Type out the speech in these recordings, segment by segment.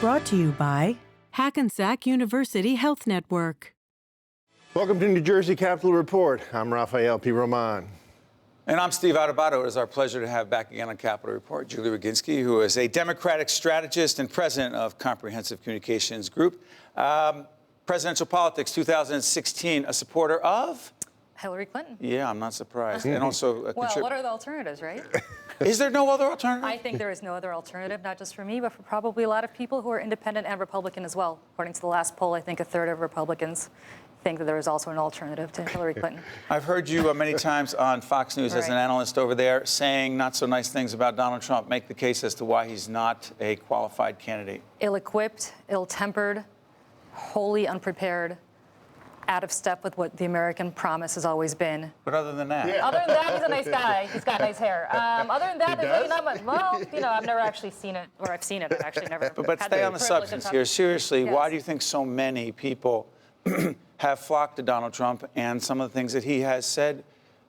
Brought to you by Hackensack University Health Network. Welcome to New Jersey Capitol Report. I'm Rafael P. Roman. And I'm Steve Adubato. It is our pleasure to have back again on Capitol Report Julie Roginsky, who is a Democratic strategist and president of Comprehensive Communications Group. Presidential politics 2016, a supporter of? Hillary Clinton. Yeah, I'm not surprised. And also well, what are the alternatives, right? Is there no other alternative? I think there is no other alternative, not just for me, but for probably a lot of people who are independent and Republican as well. According to the last poll, I think a third of Republicans think that there is also an alternative to Hillary Clinton. I've heard you many times on Fox News as an analyst over there saying not so nice things about Donald Trump. Make the case as to why he's not a qualified candidate. Ill-equipped, ill-tempered, wholly unprepared, out of step with what the American promise has always been. But other than that? Yeah. Other than that, he's a nice guy. He's got nice hair. Other than that, there's really not much. Well, I've never actually seen it, or I've seen it. I've actually never. But stay on the substance here. Seriously, why do you think so many people have flocked to Donald Trump and some of the things that he has said?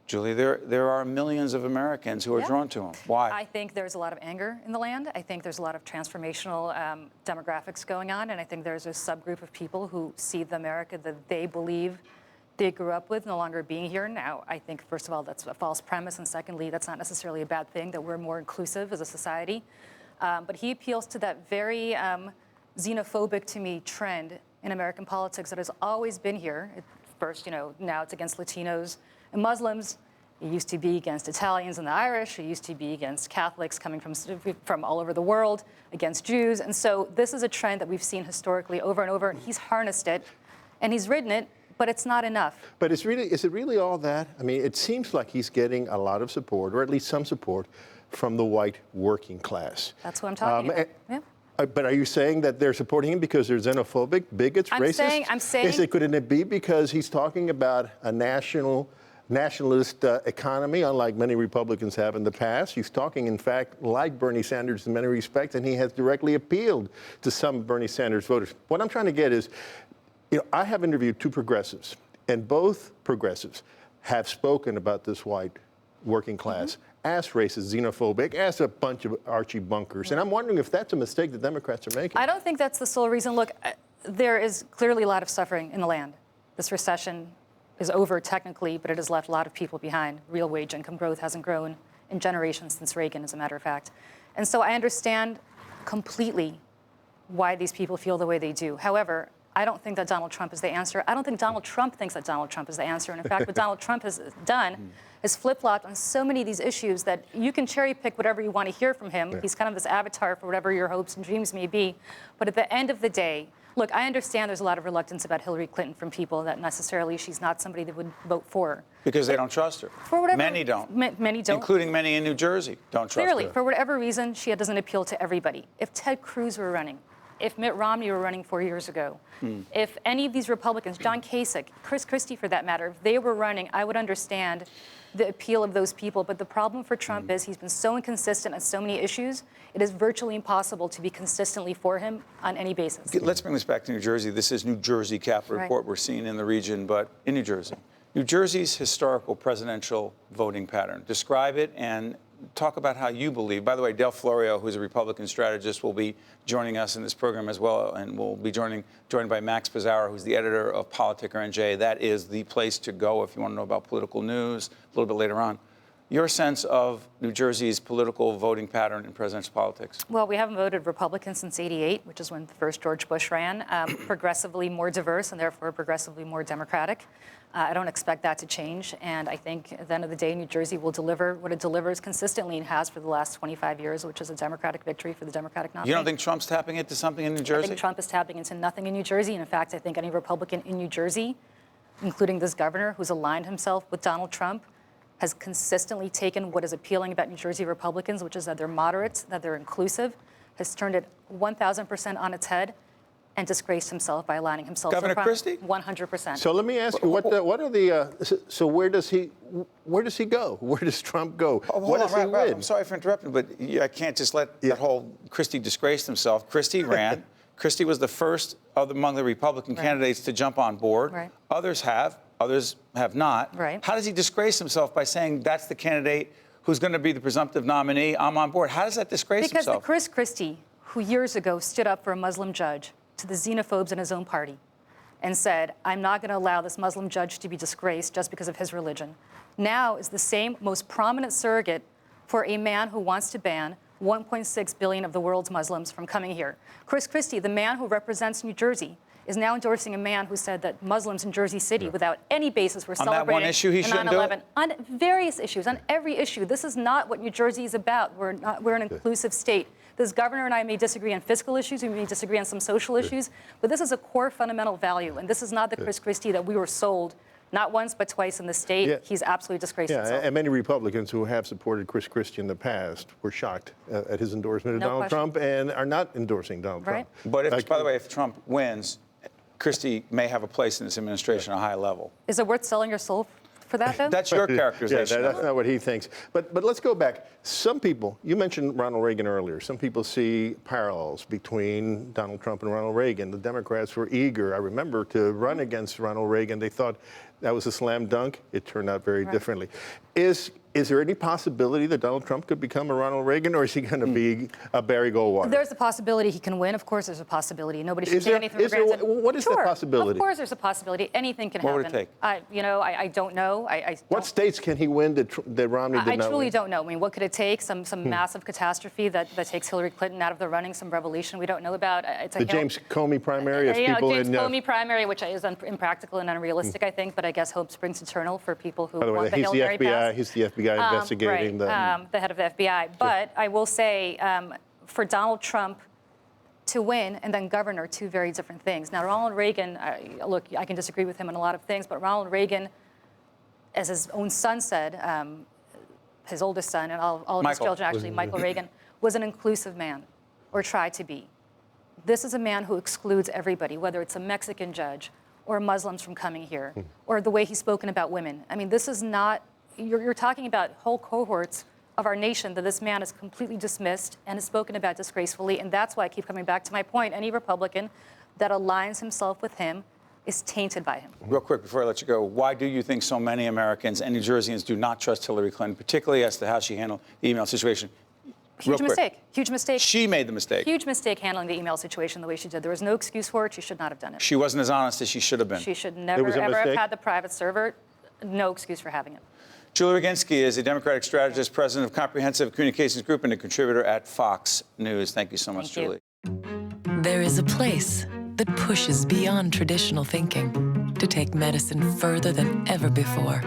Julie, there are millions of Americans who are drawn to him. Why? I think there's a lot of anger in the land. I think there's a lot of transformational demographics going on, and I think there's a subgroup of people who see the America that they believe they grew up with no longer being here. Now, I think, first of all, that's a false premise, and secondly, that's not necessarily a bad thing, that we're more inclusive as a society. But he appeals to that very xenophobic, to me, trend in American politics that has always been here. First, now it's against Latinos and Muslims. It used to be against Italians and the Irish. It used to be against Catholics coming from all over the world, against Jews. And so this is a trend that we've seen historically over and over, and he's harnessed it, and he's ridden it, but it's not enough. But is it really all that? I mean, it seems like he's getting a lot of support, or at least some support, from the white working class. That's what I'm talking about. Yeah. But are you saying that they're supporting him because they're xenophobic, bigots, racist? I'm saying. Couldn't it be because he's talking about a nationalist economy, unlike many Republicans have in the past? He's talking, in fact, like Bernie Sanders in many respects, and he has directly appealed to some Bernie Sanders voters. What I'm trying to get is, I have interviewed two progressives, and both progressives have spoken about this white working class as racist, xenophobic, as a bunch of Archie bunkers. And I'm wondering if that's a mistake the Democrats are making. I don't think that's the sole reason. Look, there is clearly a lot of suffering in the land. This recession is over technically, but it has left a lot of people behind. Real wage income growth hasn't grown in generations since Reagan, as a matter of fact. And so I understand completely why these people feel the way they do. However, I don't think that Donald Trump is the answer. I don't think Donald Trump thinks that Donald Trump is the answer. And in fact, what Donald Trump has done is flip-flopped on so many of these issues that you can cherry-pick whatever you want to hear from him. Yeah. He's kind of this avatar for whatever your hopes and dreams may be. But at the end of the day, look, I understand there's a lot of reluctance about Hillary Clinton from people that necessarily she's not somebody that would vote for. Because they don't trust her. For whatever. Many don't. Many don't. Including many in New Jersey don't trust her. Clearly, for whatever reason, she doesn't appeal to everybody. If Ted Cruz were running, if Mitt Romney were running 4 years ago, if any of these Republicans, John Kasich, Chris Christie for that matter, if they were running, I would understand the appeal of those people. But the problem for Trump is he's been so inconsistent on so many issues, it is virtually impossible to be consistently for him on any basis. Let's bring this back to New Jersey. This is New Jersey Capitol Report we're seeing in the region, but in New Jersey. New Jersey's historical presidential voting pattern. Describe it and talk about how you believe. By the way, Del Florio, who's a Republican strategist, will be joining us in this program as well, and we'll be joined by Max Pizarro, who's the editor of PolitickerNJ. That is the place to go if you want to know about political news a little bit later on. Your sense of New Jersey's political voting pattern in presidential politics? Well, we haven't voted Republican since '88, which is when the first George Bush ran. Progressively more diverse and therefore progressively more Democratic. I don't expect that to change. And I think at the end of the day, New Jersey will deliver what it delivers consistently and has for the last 25 years, which is a Democratic victory for the Democratic nominee. You don't think Trump's tapping into something in New Jersey? I think Trump is tapping into nothing in New Jersey. And in fact, I think any Republican in New Jersey, including this governor who's aligned himself with Donald Trump, has consistently taken what is appealing about New Jersey Republicans, which is that they're moderates, that they're inclusive, has turned it 1,000% on its head, and disgraced himself by aligning himself with Governor Christie? 100%. So let me ask you, what are the so where does he go? Where does Trump go? What does he win? I'm sorry for interrupting, but I can't just let that whole Christie disgrace himself. Christie ran. Christie was the first among the Republican candidates to jump on board. Right. Others have not. Right. How does he disgrace himself by saying that's the candidate who's going to be the presumptive nominee? I'm on board. How does that disgrace himself? Because Chris Christie, who years ago stood up for a Muslim judge to the xenophobes in his own party and said, I'm not going to allow this Muslim judge to be disgraced just because of his religion, now is the same most prominent surrogate for a man who wants to ban 1.6 billion of the world's Muslims from coming here. Chris Christie, the man who represents New Jersey, is now endorsing a man who said that Muslims in Jersey City, without any basis, were celebrating that one issue, he shouldn't do it? On various issues, on every issue. This is not what New Jersey is about. We're an inclusive state. This governor and I may disagree on fiscal issues, we may disagree on some social issues, but this is a core fundamental value, and this is not the Chris Christie that we were sold not once but twice in the state. Yeah. He's absolutely disgraced himself. And many Republicans who have supported Chris Christie in the past were shocked at his endorsement of Donald Trump and are not endorsing Donald Trump. But if, by the way, if Trump wins, Christie may have a place in this administration at a high level. Is it worth selling your soul for that, though? That's your characterization. Yeah, that's not what he thinks. But let's go back. Some people, you mentioned Ronald Reagan earlier, some people see parallels between Donald Trump and Ronald Reagan. The Democrats were eager, I remember, to run against Ronald Reagan. They thought that was a slam dunk. It turned out very differently. Is there any possibility that Donald Trump could become a Ronald Reagan, or is he going to be a Barry Goldwater? There's a possibility he can win. Of course, there's a possibility. Nobody should take anything for granted. What is the possibility? Of course, there's a possibility. Anything can happen. What would it take? I don't know. What states can he win that Romney did not win? I truly don't know. I mean, what could it take? Some massive catastrophe that takes Hillary Clinton out of the running, some revolution we don't know about. It's the James Comey primary, as people James Comey primary, which is impractical and unrealistic, I think, but I guess hope springs eternal for people who want the Hail Mary pass. He's the FBI investigating the head of the FBI. But I will say, for Donald Trump to win and then governor, two very different things. Now, Ronald Reagan, look, I can disagree with him on a lot of things, but Ronald Reagan, as his own son said, his oldest son and all of his children, actually, Michael Reagan, was an inclusive man, or tried to be. This is a man who excludes everybody, whether it's a Mexican judge or Muslims from coming here, or the way he's spoken about women. I mean, this is not, you're talking about whole cohorts of our nation that this man is completely dismissed and has spoken about disgracefully, and that's why I keep coming back to my point. Any Republican that aligns himself with him is tainted by him. Real quick, before I let you go, why do you think so many Americans and New Jerseyans do not trust Hillary Clinton, particularly as to how she handled the email situation? Huge mistake. Huge mistake. She made the mistake. Huge mistake handling the email situation the way she did. There was no excuse for it. She should not have done it. She wasn't as honest as she should have been. She should never, ever have had the private server. No excuse for having it. Julie Roginsky is a Democratic strategist, president of Comprehensive Communications Group, and a contributor at Fox News. Thank you so much, Julie. There is a place that pushes beyond traditional thinking to take medicine further than ever before,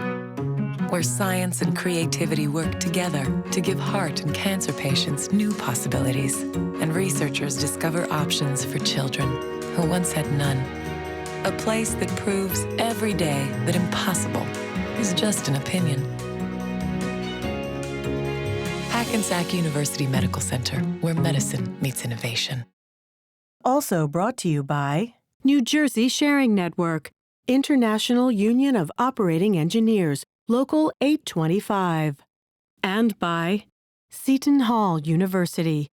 where science and creativity work together to give heart and cancer patients new possibilities, and researchers discover options for children who once had none. A place that proves every day that impossible is just an opinion. Hackensack University Medical Center, where medicine meets innovation. Also brought to you by New Jersey Sharing Network, International Union of Operating Engineers, Local 825. And by Seton Hall University,